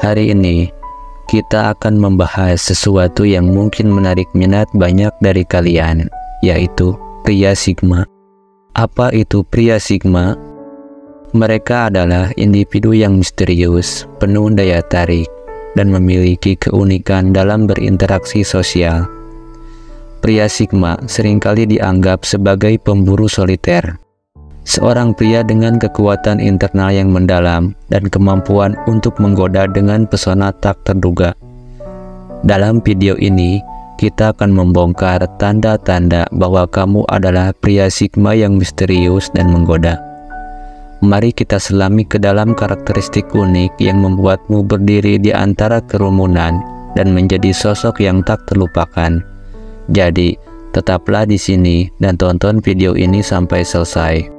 Hari ini, kita akan membahas sesuatu yang mungkin menarik minat banyak dari kalian, yaitu pria Sigma. Apa itu pria Sigma? Mereka adalah individu yang misterius, penuh daya tarik, dan memiliki keunikan dalam berinteraksi sosial. Pria Sigma seringkali dianggap sebagai pemburu soliter. Seorang pria dengan kekuatan internal yang mendalam dan kemampuan untuk menggoda dengan pesona tak terduga. Dalam video ini, kita akan membongkar tanda-tanda bahwa kamu adalah pria Sigma yang misterius dan menggoda. Mari kita selami ke dalam karakteristik unik yang membuatmu berdiri di antara kerumunan dan menjadi sosok yang tak terlupakan. Jadi, tetaplah di sini dan tonton video ini sampai selesai.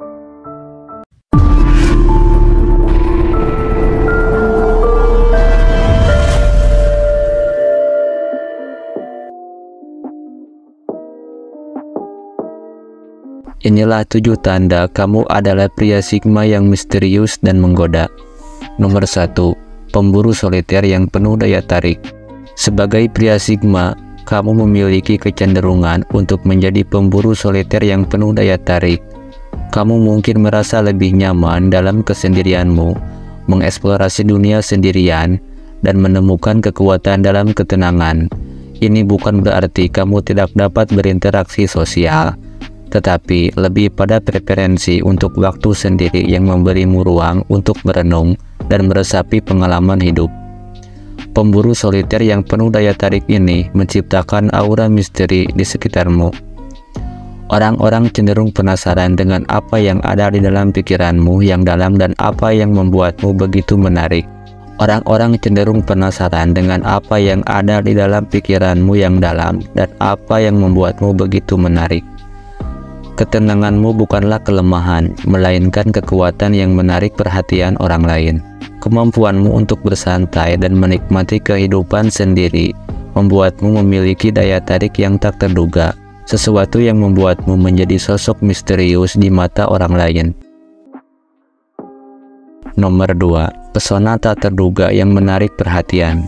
Inilah 7 tanda kamu adalah pria Sigma yang misterius dan menggoda. Nomor 1. Pemburu soliter yang penuh daya tarik. Sebagai pria Sigma, kamu memiliki kecenderungan untuk menjadi pemburu soliter yang penuh daya tarik. Kamu mungkin merasa lebih nyaman dalam kesendirianmu, mengeksplorasi dunia sendirian, dan menemukan kekuatan dalam ketenangan. Ini bukan berarti kamu tidak dapat berinteraksi sosial, tetapi lebih pada preferensi untuk waktu sendiri yang memberimu ruang untuk merenung dan meresapi pengalaman hidup. Pemburu soliter yang penuh daya tarik ini menciptakan aura misteri di sekitarmu. Orang-orang cenderung penasaran dengan apa yang ada di dalam pikiranmu yang dalam dan apa yang membuatmu begitu menarik. Orang-orang cenderung penasaran dengan apa yang ada di dalam pikiranmu yang dalam dan apa yang membuatmu begitu menarik. Ketenanganmu bukanlah kelemahan, melainkan kekuatan yang menarik perhatian orang lain. Kemampuanmu untuk bersantai dan menikmati kehidupan sendiri membuatmu memiliki daya tarik yang tak terduga, sesuatu yang membuatmu menjadi sosok misterius di mata orang lain. Nomor 2. Pesona tak terduga yang menarik perhatian.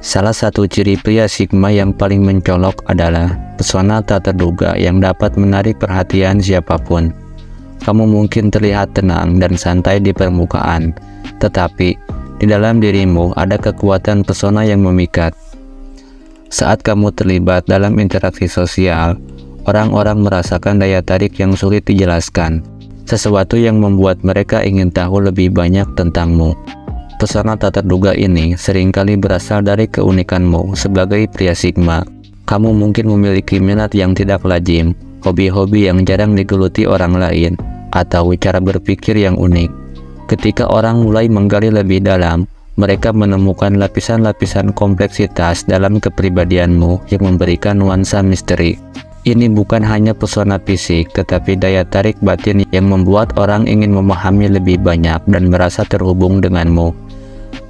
Salah satu ciri pria Sigma yang paling mencolok adalah pesona tak terduga yang dapat menarik perhatian siapapun. Kamu mungkin terlihat tenang dan santai di permukaan, tetapi di dalam dirimu ada kekuatan pesona yang memikat. Saat kamu terlibat dalam interaksi sosial, orang-orang merasakan daya tarik yang sulit dijelaskan, sesuatu yang membuat mereka ingin tahu lebih banyak tentangmu. Pesona tak terduga ini seringkali berasal dari keunikanmu sebagai pria Sigma. Kamu mungkin memiliki minat yang tidak lazim, hobi-hobi yang jarang digeluti orang lain, atau cara berpikir yang unik. Ketika orang mulai menggali lebih dalam, mereka menemukan lapisan-lapisan kompleksitas dalam kepribadianmu yang memberikan nuansa misteri. Ini bukan hanya pesona fisik, tetapi daya tarik batin yang membuat orang ingin memahami lebih banyak dan merasa terhubung denganmu.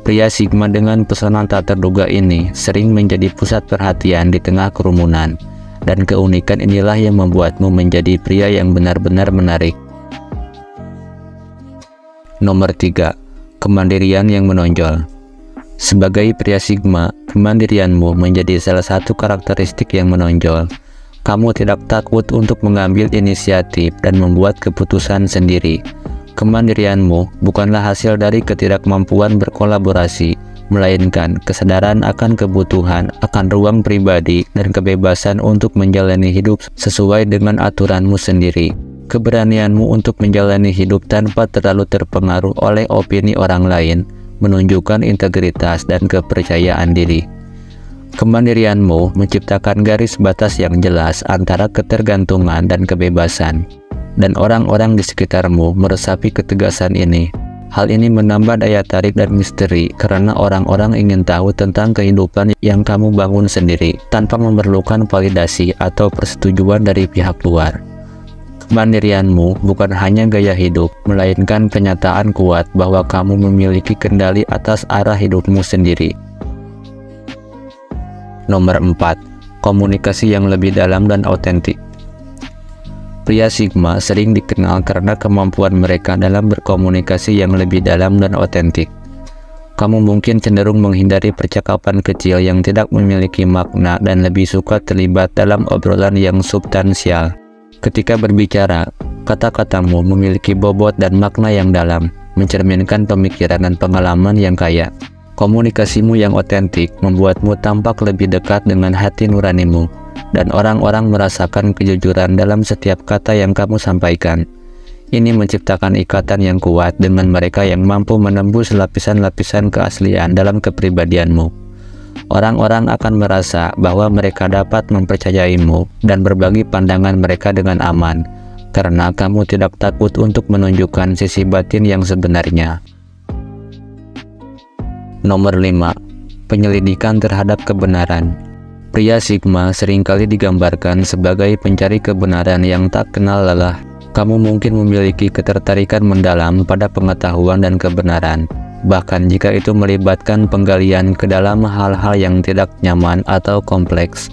Pria Sigma dengan pesona tak terduga ini sering menjadi pusat perhatian di tengah kerumunan, dan keunikan inilah yang membuatmu menjadi pria yang benar-benar menarik. Nomor 3. Kemandirian yang menonjol. Sebagai pria Sigma, kemandirianmu menjadi salah satu karakteristik yang menonjol. Kamu tidak takut untuk mengambil inisiatif dan membuat keputusan sendiri. Kemandirianmu bukanlah hasil dari ketidakmampuan berkolaborasi, melainkan kesadaran akan kebutuhan, akan ruang pribadi, dan kebebasan untuk menjalani hidup sesuai dengan aturanmu sendiri. Keberanianmu untuk menjalani hidup tanpa terlalu terpengaruh oleh opini orang lain menunjukkan integritas dan kepercayaan diri. Kemandirianmu menciptakan garis batas yang jelas antara ketergantungan dan kebebasan, dan orang-orang di sekitarmu meresapi ketegasan ini. Hal ini menambah daya tarik dan misteri karena orang-orang ingin tahu tentang kehidupan yang kamu bangun sendiri tanpa memerlukan validasi atau persetujuan dari pihak luar. Kemandirianmu bukan hanya gaya hidup, melainkan kenyataan kuat bahwa kamu memiliki kendali atas arah hidupmu sendiri. Nomor 4. Komunikasi yang lebih dalam dan autentik. Pria Sigma sering dikenal karena kemampuan mereka dalam berkomunikasi yang lebih dalam dan autentik. Kamu mungkin cenderung menghindari percakapan kecil yang tidak memiliki makna dan lebih suka terlibat dalam obrolan yang substansial. Ketika berbicara, kata-katamu memiliki bobot dan makna yang dalam, mencerminkan pemikiran dan pengalaman yang kaya. Komunikasimu yang otentik membuatmu tampak lebih dekat dengan hati nuranimu, dan orang-orang merasakan kejujuran dalam setiap kata yang kamu sampaikan. Ini menciptakan ikatan yang kuat dengan mereka yang mampu menembus lapisan-lapisan keaslian dalam kepribadianmu. Orang-orang akan merasa bahwa mereka dapat mempercayaimu dan berbagi pandangan mereka dengan aman, karena kamu tidak takut untuk menunjukkan sisi batin yang sebenarnya. Nomor 5. Penyelidikan terhadap kebenaran. Pria Sigma seringkali digambarkan sebagai pencari kebenaran yang tak kenal lelah. Kamu mungkin memiliki ketertarikan mendalam pada pengetahuan dan kebenaran, bahkan jika itu melibatkan penggalian ke dalam hal-hal yang tidak nyaman atau kompleks.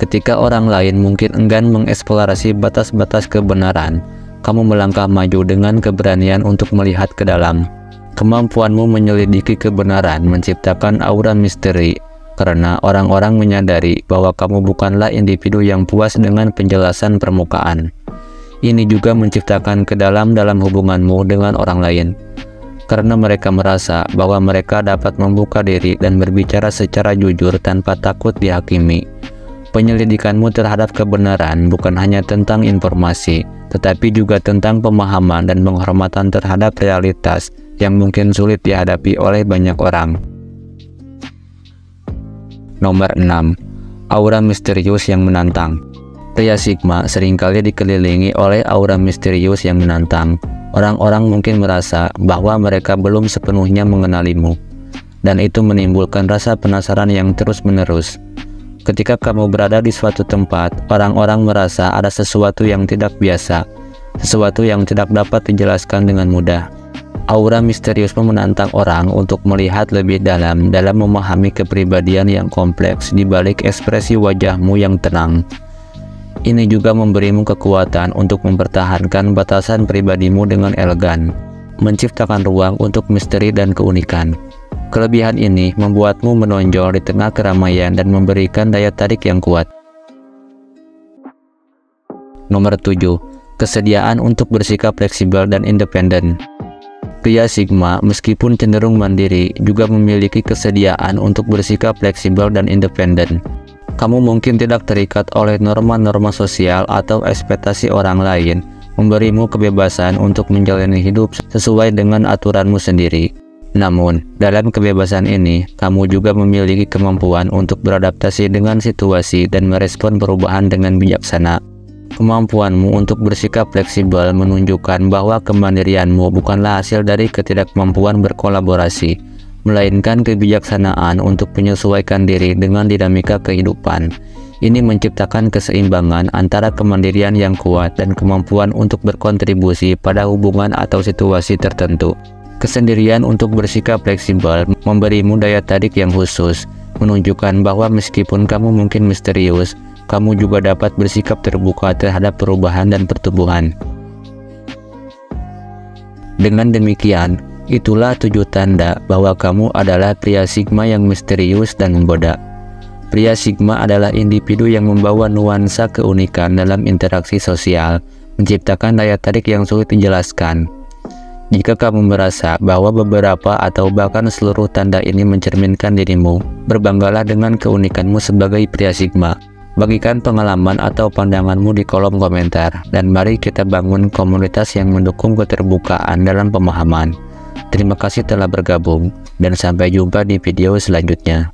Ketika orang lain mungkin enggan mengeksplorasi batas-batas kebenaran, kamu melangkah maju dengan keberanian untuk melihat ke dalam. Kemampuanmu menyelidiki kebenaran menciptakan aura misteri, karena orang-orang menyadari bahwa kamu bukanlah individu yang puas dengan penjelasan permukaan. Ini juga menciptakan kedalam dalam hubunganmu dengan orang lain, karena mereka merasa bahwa mereka dapat membuka diri dan berbicara secara jujur tanpa takut dihakimi. Penyelidikanmu terhadap kebenaran bukan hanya tentang informasi, tetapi juga tentang pemahaman dan penghormatan terhadap realitas yang mungkin sulit dihadapi oleh banyak orang. Nomor 6. Aura misterius yang menantang. Pria Sigma seringkali dikelilingi oleh aura misterius yang menantang. Orang-orang mungkin merasa bahwa mereka belum sepenuhnya mengenalimu, dan itu menimbulkan rasa penasaran yang terus-menerus. Ketika kamu berada di suatu tempat, orang-orang merasa ada sesuatu yang tidak biasa, sesuatu yang tidak dapat dijelaskan dengan mudah. Aura misteriusmu menantang orang untuk melihat lebih dalam memahami kepribadian yang kompleks di balik ekspresi wajahmu yang tenang. Ini juga memberimu kekuatan untuk mempertahankan batasan pribadimu dengan elegan, menciptakan ruang untuk misteri dan keunikan. Kelebihan ini membuatmu menonjol di tengah keramaian dan memberikan daya tarik yang kuat. Nomor 7. Kesediaan untuk bersikap fleksibel dan independen. Pria Sigma, meskipun cenderung mandiri, juga memiliki kesediaan untuk bersikap fleksibel dan independen. Kamu mungkin tidak terikat oleh norma-norma sosial atau ekspektasi orang lain, memberimu kebebasan untuk menjalani hidup sesuai dengan aturanmu sendiri. Namun, dalam kebebasan ini, kamu juga memiliki kemampuan untuk beradaptasi dengan situasi dan merespon perubahan dengan bijaksana. Kemampuanmu untuk bersikap fleksibel menunjukkan bahwa kemandirianmu bukanlah hasil dari ketidakmampuan berkolaborasi, melainkan kebijaksanaan untuk menyesuaikan diri dengan dinamika kehidupan. Ini menciptakan keseimbangan antara kemandirian yang kuat dan kemampuan untuk berkontribusi pada hubungan atau situasi tertentu. Kesendirian untuk bersikap fleksibel memberimu daya tarik yang khusus, menunjukkan bahwa meskipun kamu mungkin misterius, kamu juga dapat bersikap terbuka terhadap perubahan dan pertumbuhan. Dengan demikian, itulah 7 tanda bahwa kamu adalah pria Sigma yang misterius dan menggoda. Pria Sigma adalah individu yang membawa nuansa keunikan dalam interaksi sosial, menciptakan daya tarik yang sulit dijelaskan. Jika kamu merasa bahwa beberapa atau bahkan seluruh tanda ini mencerminkan dirimu, berbanggalah dengan keunikanmu sebagai pria Sigma. Bagikan pengalaman atau pandanganmu di kolom komentar, dan mari kita bangun komunitas yang mendukung keterbukaan dalam pemahaman. Terima kasih telah bergabung, dan sampai jumpa di video selanjutnya.